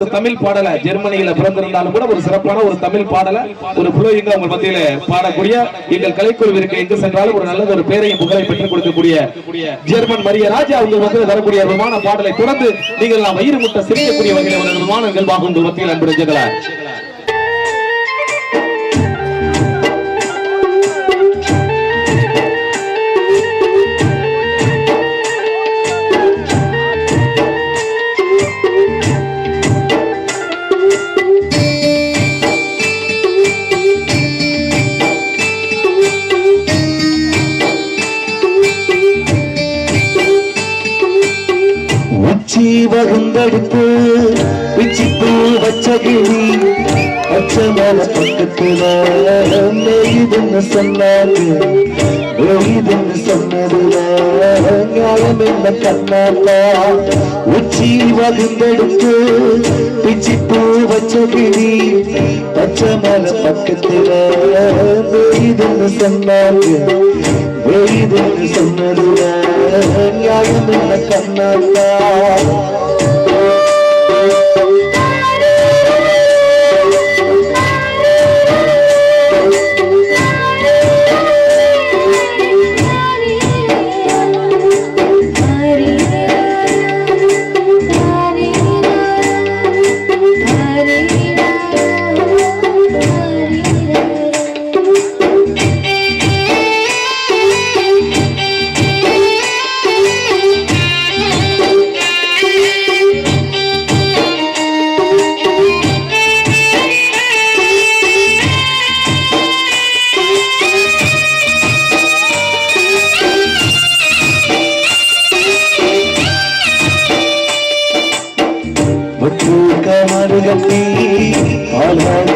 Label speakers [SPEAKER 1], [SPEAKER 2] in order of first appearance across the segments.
[SPEAKER 1] தமிழ் பாடல ஜெர்மனியில பிறந்திருந்தாலும் கூட ஒரு சிறப்பான ஒரு தமிழ் பாடல ஒரு புலோயிங்க உங்கள் மத்தியில பாடக்கூடிய எங்கள் கலைக்குழுவிற்கு எங்கு சென்றாலும் ஒரு நல்ல ஒரு பேரையும் புகழை பெற்றுக் கொடுக்கக்கூடிய ஜெர்மன் மரிய ராஜா அவங்க வந்து வரக்கூடிய விமான பாடலை தொடர்ந்து நீங்கள் நாம் வயிறு முட்ட சிரிக்கக்கூடிய வகையில் ஒரு விமான நிகழ்வாக உங்கள் மத்தியில் அன்பு
[SPEAKER 2] வகுந்தெடுத்து பிச்சிப்பூ வச்சகிரி பச்சை மேல பக்கத்துல மேயுதுன்னு சொன்னாங்க மேயுதுன்னு சொன்னதுல ஞானம் என்ன கண்ணாப்பா உச்சி வகுந்தெடுத்து பிச்சிப்பூ வச்சகிரி பச்சை மேல பக்கத்துல மேயுதுன்னு சொன்னாங்க மேயுதுன்னு சொன்னதுல ஞானம் என்ன கண்ணாப்பா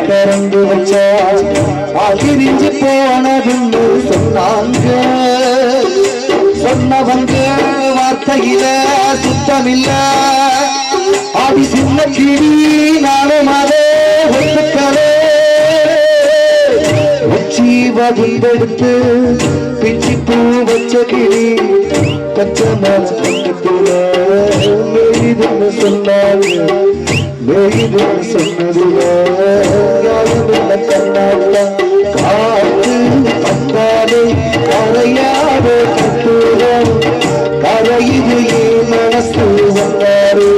[SPEAKER 2] கறந்து வச்சா அகிரிஞ்சு போனதுன்னு சொன்னாங்க சொன்னவங்க வார்த்தையில சுத்தமில்ல அடி சின்ன கிளி நானும் அதே ஒத்துக்கவே உச்சி வகுந்தெடுத்து பிச்சி பூ வச்ச கிளி பச்சை மேல பக்கத்துல மேயுதுன்னு சொன்னாங்க மேயுதுன்னு சொன்னதுல கண்ணாட்டா காற்று பத்தாலே கரையாத கட்டுரம் கரையுது ஏன் மனசு வந்தாரே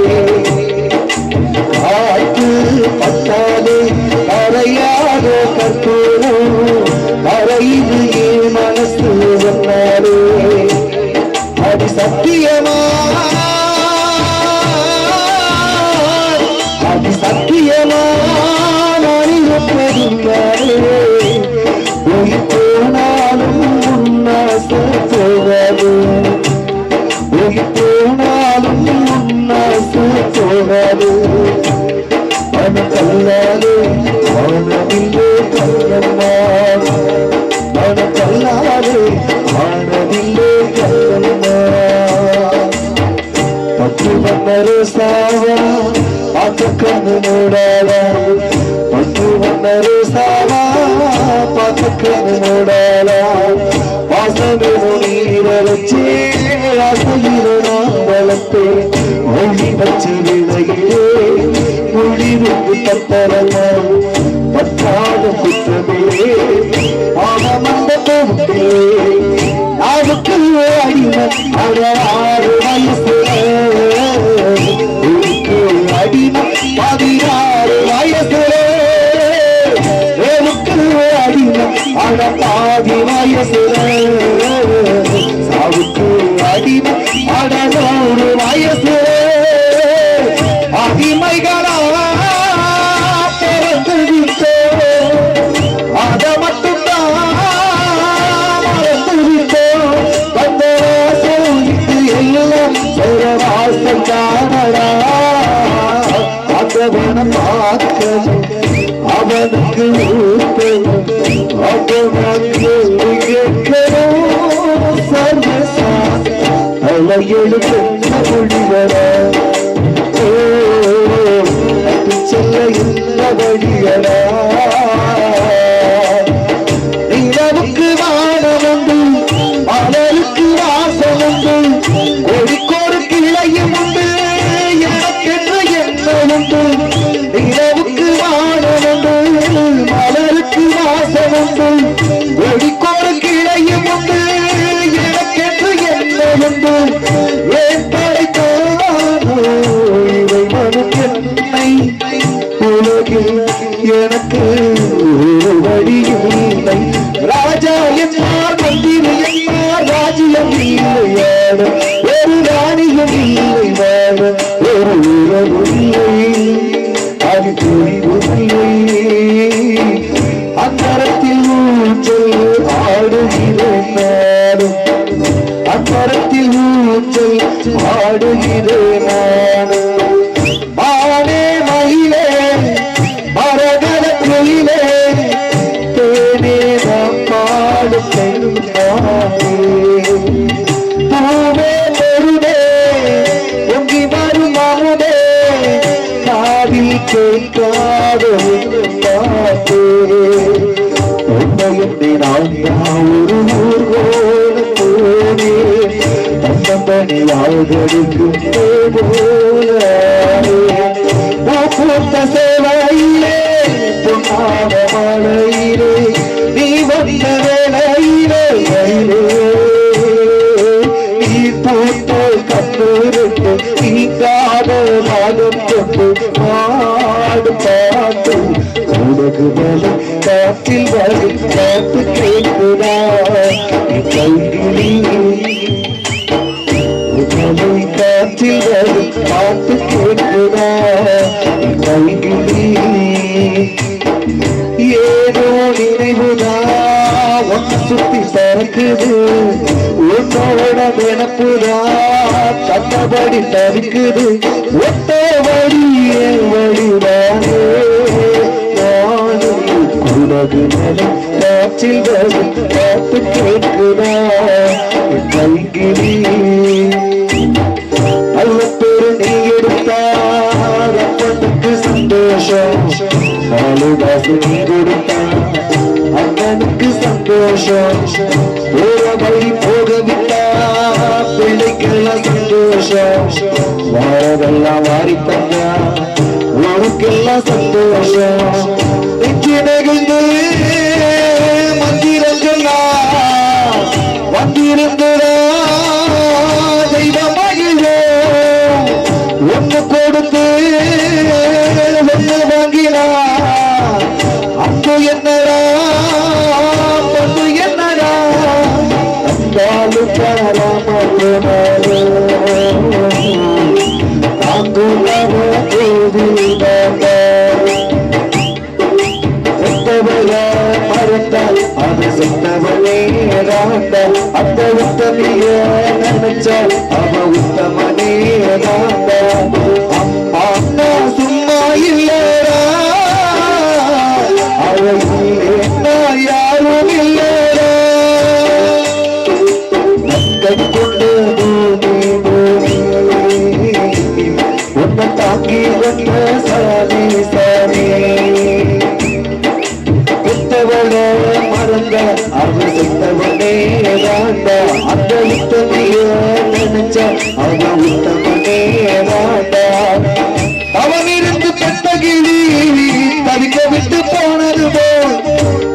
[SPEAKER 2] காற்று பத்தாலே கரையாத கட்டுரம் கரையுது ஏன் மனசு வந்தாரே அது சத்தியமா அது சத்தியமா உயிர் போனாலும் உன்னாச போகாது உயிர் போனாலும் உன்னாச போகாது மன கல்லாலே வானவில்லே கல்லம்மா மன கல்லாலே வானவில்லே கல்லம்மா பத்து வந்தரு சாவா பார்த்து கண்ணு மூடாதா பத்து வந்தரு சாவா பார்த்து கண்ணு மூடாதா வாசமிரு நீர வச்சே ஆசையிரு நான் வளர்த்தே மொழி வச்சு விளையிலே மொழிவுக்கு பத்தரமா பத்தாத குற்றமே ஆகமந்த போகுதே நாவுக்கு அடிமை அழகாறு வயசு அடிமை 16 வயசுலே வேலுக்கு அடிமை அட பாதி வயசுலே சாவுக்கு அடிமை அட 100 வயசுலே அடிமைகளா பிறந்து விட்டோ அத மட்டும்தான் மறந்து விட்டோ வந்த சொல்லிட்டு எல்லாம் வாசம் காணடா அவனை பார்க்கணும் அவனுக்கு ஊட்டணும் அவனுக்கு கேட்கணும் சர்வசா தலையெழுத்து மொழிவர செல்ல இந்த வழிகளா நிலவுக்கு வானம் உண்டு மலருக்கு வாசம் உண்டு கொடிக்கோடு கிளையும் உண்டு எனக்கு என்ன உண்டு என்னை உலகில் எனக்கு ஒரு வழியும் இல்லை ராஜா என்றார் மந்திரி என்றார் ராஜ்யம் இல்லையாட ஒரு ராணியும் இல்லை வாழ ஒரு உறவும் இல்லை அது புரிவும் இல்லை அந்தரத்தில் ஊஞ்சல் ஆடுகிறேன் நானும் அந்தரத்தில் ஊஞ்சல் ஆடுகிறேன் நானும் மானே மயிலே மரகத குயிலே தேனே நாம் பாடும் பெருமானே பூவே பொருளே பொங்கி வரும் அமுதே காதில் கேட்காத பாட்டே உண்மையுண்டே நான் ஒரு ஊர்கோல போனே தன்னம்பணியாகடிக்கும் போல பூத்த சேவையிலே பொன்னான மழையிலே நீ வந்த வேளையிலே நீ போட்ட கண்ணூருக்கு நீங்காத நாடும் கொண்டு பாடு பாட்டு உனக்கு வரும் காற்றில் வரும் காத்து கேட்குதா கைகிளி உணவை காற்றில் வரும் காத்து கேட்குதா கைகிளி ஏதோ நினைவுதா ஒன்று சுத்தி பறக்குது உன்னோட நினப்புதா கண்டபடி தவிக்குது ஒத்த வழியே வழிதானே நானும் குடகு நிலம் காற்றில் வரும் காத்து கேட்குதா கைகிளி அல்ல பேரு நீ எடுத்தார் அப்பனுக்கு சந்தோஷம் பாலுதாசு நீ கொடுத்தார் அண்ணனுக்கு சந்தோஷம் ஒரு வழி போக விட்டா பிள்ளைக்கெல்லாம் சந்தோஷம் வாரதெல்லாம் வாரி தந்தா உனக்கெல்லாம் சந்தோஷம் நெஞ்சு நெகிழ்ந்து மந்திரம் சொன்னா வந்திருந்தா தெய்வம் மகிழோ ஒன்று கொடுத்து ஒன்று வாங்கினா அங்கு என்னடா பொண்ணு என்னடா அந்தாலும் பாராம தாங்குள்ளவ மறந்தால் அது சொன்னவனே ராண்டா அந்த உத்தமிய நினைச்சால் அவ உத்தமனே ராண்டா அம்மா சும்மா இல்லடா அவள் என்ன யாரும் இல்லடா கொண்டு உன்னை தாக்கி வந்த சாமி சாமி உத்தவள மறந்த அவள் செத்தவனே ராண்டா அந்த உத்தமைய நினைச்ச அவன் உத்தமனே ராண்டா அவன் இருந்து பெற்ற கிளி தவிக்க விட்டு போனது போல்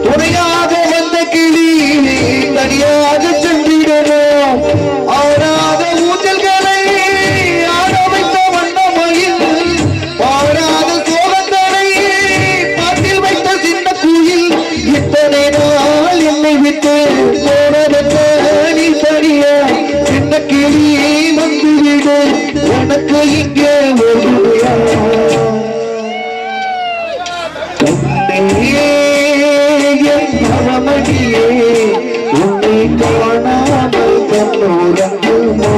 [SPEAKER 2] துணையாக வந்த கிளி தனியாக சென்றிடணும் ஆறாத ஊஞ்சல்களை ஆட வைத்த வண்ணமயில் பாடாத சோகங்களை பாட்டில் வைத்த சின்ன குயில் இத்தனை நாள் என்னை விட்டு போனதென்ன நீ சரியா சின்ன கிளி வந்துவிடு எனக்கு இங்கே ஒருமையா மகமடியே உன்னை காணாமல் கண்ணுறங்குமோ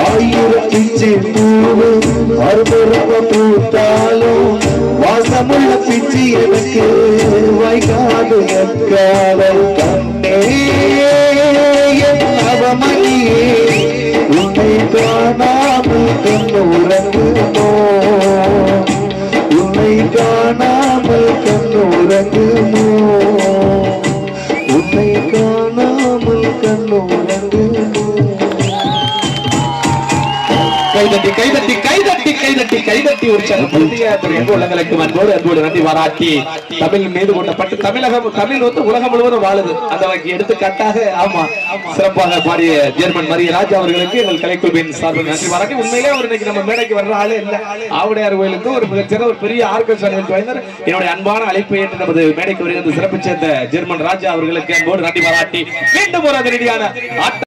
[SPEAKER 2] ஆயிரம் பிச்சை பூவு அறுபருப்ப பூத்தாலும் வாசமுள்ள பிச்சை எனக்கு வைகாது எக்காதல் கண்ணே அவமணியே உன்னை காணாமல் கண்ணுறங்குமோ உன்னை காணாமல் கண்ணுறங்குமோ உன்னை காணாமல் கண்ணுறங்குமோ
[SPEAKER 1] கைதட்டி கைதட்டி கைதட்டி கைதட்டி கைதட்டி தட்டி உற்சாகப்படுத்திய எங்க உள்ளங்களுக்கு அன்போடு நன்றி பாராட்டி தமிழ் மீது கொண்டப்பட்டு தமிழ் உலகம் முழுவதும் வாழுது. அந்த வகைக்கு எடுத்துக்காட்டாக ஆமா சிறப்பாக பாடிய ஜெர்மன் மரிய ராஜா அவர்களுக்கு எங்கள் கலைக்குழுவின் சார்பில் நன்றி பாராட்டி. உண்மையிலே ஒரு இன்னைக்கு நம்ம மேடைக்கு வர்ற ஆளே இல்ல. ஆவுடையார் கோயிலுக்கு ஒரு மிகச்சிறந்த ஒரு பெரிய ஆர்கெஸ்ட்ரா வைத்தனர். என்னுடைய அன்பான அழைப்பை ஏற்று நமது மேடைக்கு வருகின்ற சிறப்பு சேர்ந்த ஜெர்மன் ராஜா அவர்களுக்கு அன்போடு நன்றி பாராட்டி மீண்டும் ஒரு அதிரடியான